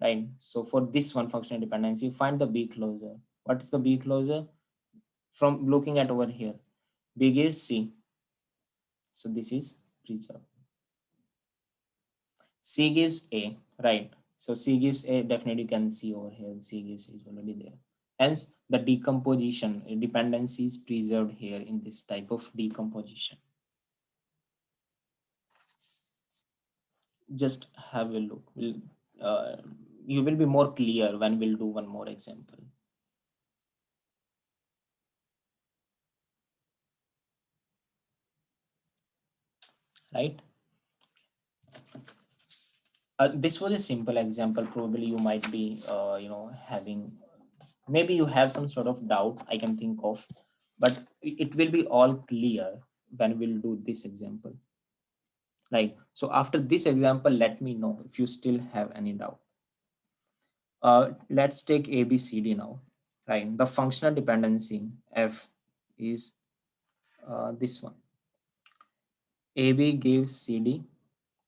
right? So for this one functional dependency, find the B closure. What is the B closure? From looking at over here, B gives C, so this is preserved. C gives A, right? So C gives A, definitely can see over here. C gives A is already there. Hence, the decomposition dependency is preserved here in this type of decomposition. Just have a look. Uh, you will be more clear when we'll do one more example, right? This was a simple example. Probably you might be, having, maybe you have some sort of doubt I can think of, but it will be all clear when we'll do this example, right? So after this example, let me know if you still have any doubt. Let's take ABCD now, right? The functional dependency F is this one. AB gives CD,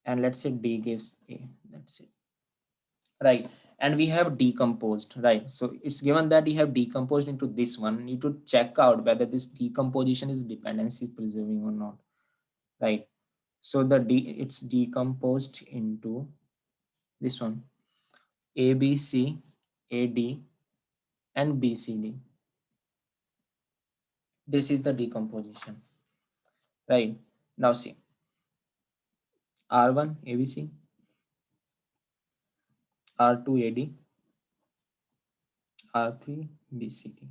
and let's say D gives A. That's it, right? And we have decomposed, right? So it's given that you have decomposed into this one. You need to check out whether this decomposition is dependency preserving or not, right? So it's decomposed into this one: ABC, AD, and BCD. This is the decomposition, right? Now see, R1 ABC, R2 AD, R3 BCD.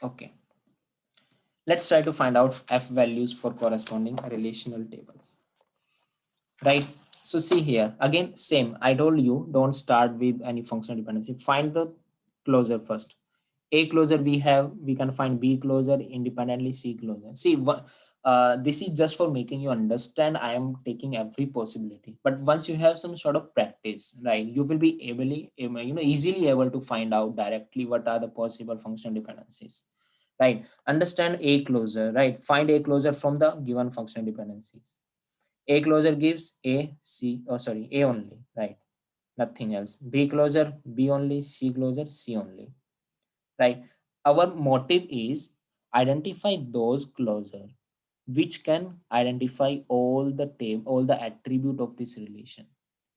Okay, let's try to find out F values for corresponding relational tables, right? So see here, again, same. I told you, don't start with any functional dependency. Find the closure first. A closure we can find B closure independently, C closure. See, this is just for making you understand. I am taking every possibility, but once you have some sort of practice, right, you will be easily able to find out directly what are the possible functional dependencies, right? Understand A closure, right? Find A closure from the given functional dependencies. A closure gives A only, right? Nothing else. B closure, B only. C closure, C only, right? Our motive is identify those closure which can identify all the attribute of this relation.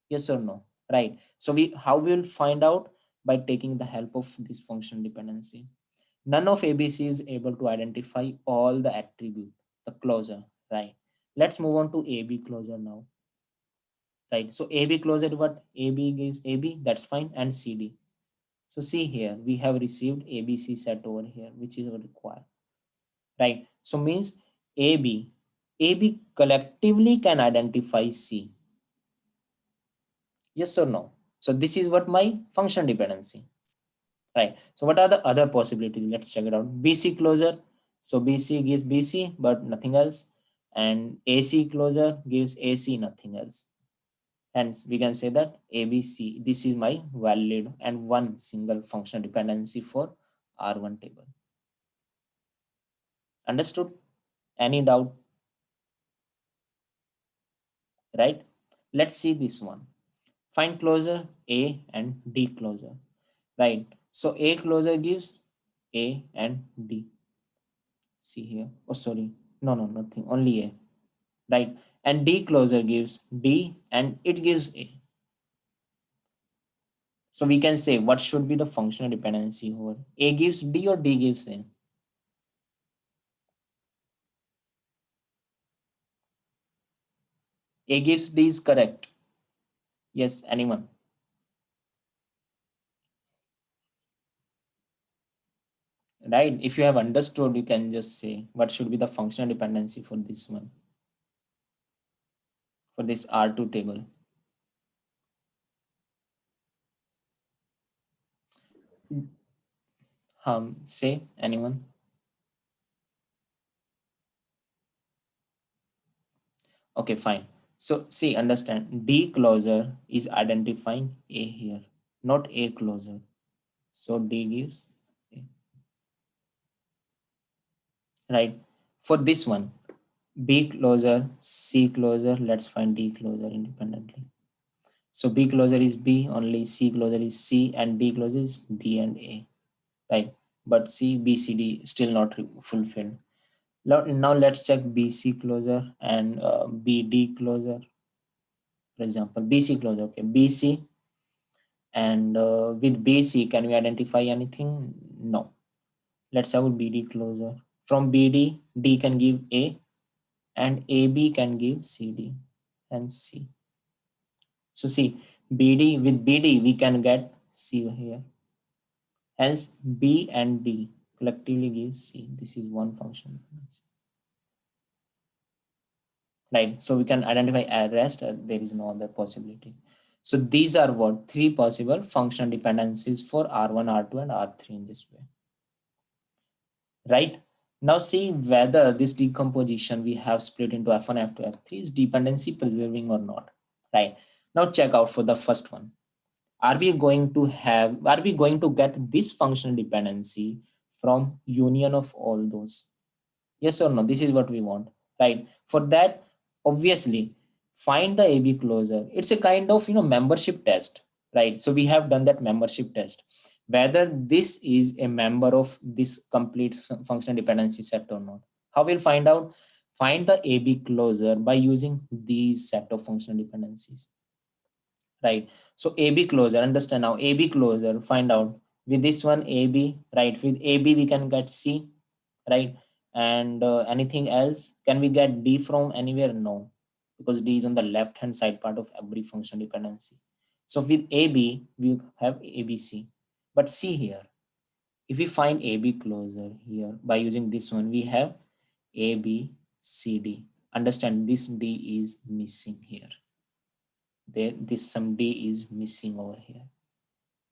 Yes or no, right? So how we will find out? By taking the help of this function dependency. None of ABC is able to identify all the attribute, the closure, right? Let's move on to AB closure now, right? So AB closure, what AB gives AB, that's fine, and CD. So see here, we have received ABC set over here, which is required, right? So means AB, AB collectively can identify C. Yes or no? So this is what my function dependency, right? So what are the other possibilities? Let's check it out. BC closure. So BC gives BC, but nothing else. And AC closure gives AC, nothing else. Hence, we can say that ABC, this is my valid and one single functional dependency for R1 table. Understood? Any doubt? Right? Let's see this one. Find closure A and D closure. Right? So A closure gives A and D. See here. Oh, sorry. No, nothing. Only A. Right? And D closure gives D and it gives A. So we can say what should be the functional dependency over A gives D or D gives A. A gives D is correct. Yes, anyone? Right? If you have understood, you can just say what should be the functional dependency for this one, for this R2 table. Say anyone? Okay, fine. So see, understand D closure is identifying A here, not A closure. So D gives A. Right? For this one, B closure, C closure, let's find D closure independently. So B closure is B, only C closure is C, and D closure is D and A. Right? But C, B, C, D still not fulfilled. Now let's check BC closure and BD closure. For example, BC closure. Okay, BC and with BC, can we identify anything? No. Let's have BD closure. From BD, D can give A and AB can give CD and C. So see, BD with BD we can get C here. Hence B and D collectively give C. This is one function. Right? So we can identify a rest, there is no other possibility. So these are what three possible functional dependencies for R1, R2, and R3 in this way. Right? Now see whether this decomposition we have split into F1, F2, F3 is dependency preserving or not. Right? Now check out for the first one. Are we going to get this functional dependency from union of all those? Yes or no? This is what we want, right? For that, obviously, find the AB closure. It's a kind of membership test, right? So we have done that membership test, whether this is a member of this complete functional dependency set or not. How we'll find out? Find the AB closure by using these set of functional dependencies, right? So AB closure. Understand now? AB closure. Find out with this one AB, right? With AB we can get C, right? And anything else, can we get D from anywhere? No, because D is on the left hand side part of every function dependency. So with AB we have ABC, but see here, if we find AB closure here by using this one, we have ABCD. Understand, this D is missing here. This some D is missing over here.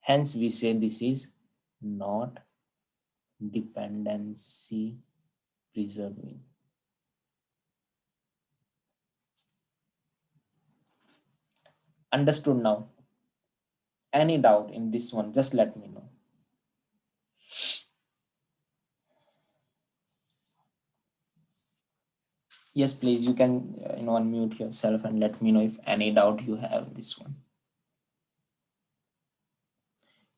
Hence we say this is not dependency preserving. Understood now? Any doubt in this one, just let me know. Yes, please, you can unmute yourself and let me know if any doubt you have this one.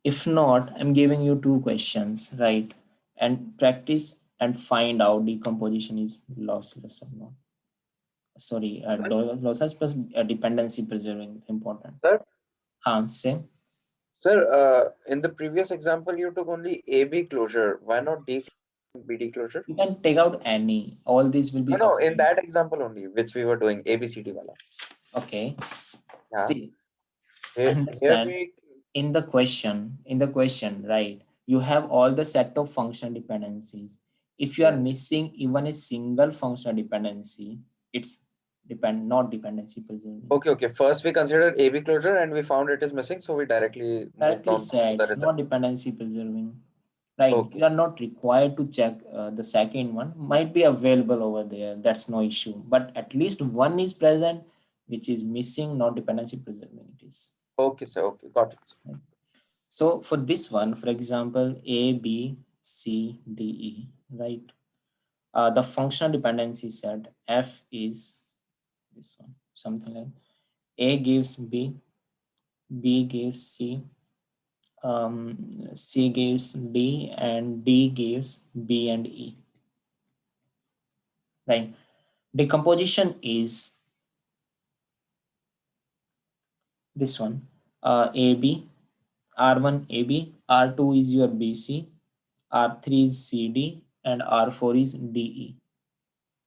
If not, I'm giving you two questions, right? And practice and find out decomposition is lossless or not. Sorry, lossless plus dependency preserving, important. Sir, Same. sir, in the previous example, you took only AB closure. Why not BD closure? You can take out any. All these will be No, in covered. that example only, which we were doing, ABCD wala. Okay. Yeah. See, Here understand in the question, right? You have all the set of function dependencies. If you are yes. missing even a single functional dependency, it's not dependency preserving. Okay. First we considered AB closure and we found it is missing, so we directly moved Directly on to the sets, result. not dependency preserving. Right, Okay. you are not required to check the second one, might be available over there, that's no issue, but at least one is present which is missing, not dependency preserving it is. Okay, sir. Okay, got it. Right. So for this one, for example, A, B, C, D, E, right? The functional dependency set F is this one, something like A gives B, B gives C, C gives D, and D gives B and E. Right. Decomposition is this one. AB, R1 AB, R2 is your BC, R3 is CD, and R4 is DE.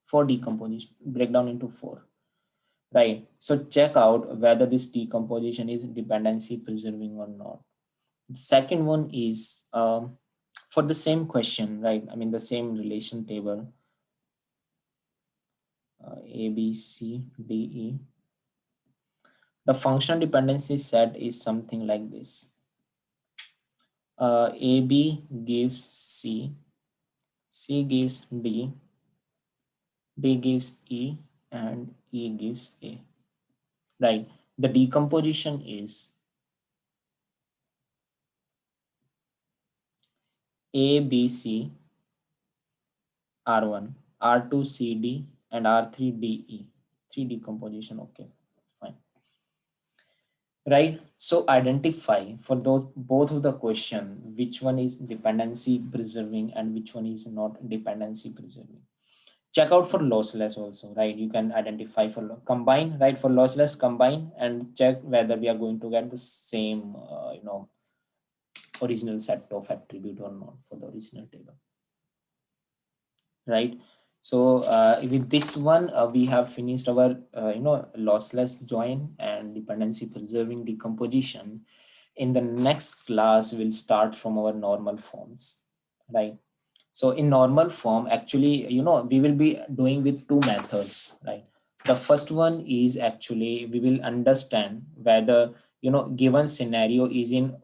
For decomposition, breakdown into 4. Right. So check out whether this decomposition is dependency preserving or not. The second one is for the same question, right? I mean the same relation table. A, B, C, D, E. The functional dependency set is something like this. AB gives C, C gives D, D gives E, and E gives A. Right. The decomposition is A, B, C, R1, R2, C, D, and R3, D, E. 3 decomposition. Okay, fine. Right. So identify for those both of the question which one is dependency preserving and which one is not dependency preserving. Check out for lossless also, right? You can identify for combine, right? For lossless, combine and check whether we are going to get the same original set of attribute or not for the original table, right? So with this one we have finished our lossless join and dependency preserving decomposition. In the next class we'll start from our normal forms, right? So in normal form, actually, we will be doing with 2 methods, right? The first one is actually we will understand whether, given scenario is in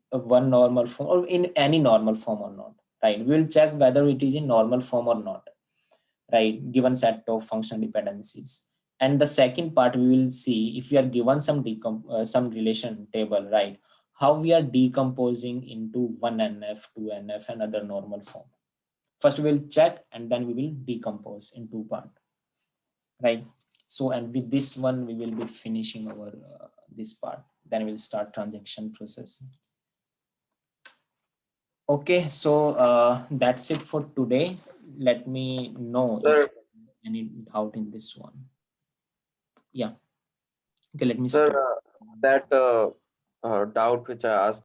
one normal form or in any normal form or not, right? We'll check whether it is in normal form or not, right? Given set of functional dependencies. And the second part, we will see if we are given some relation table, right? How we are decomposing into 1NF, 2NF, and other normal form. First we'll check and then we will decompose in 2 part, right? So and with this one we will be finishing our this part, then we'll start transaction process. Okay, so that's it for today. Let me know if any doubt in this one. Yeah, okay, let me Sir, stop. that doubt which I asked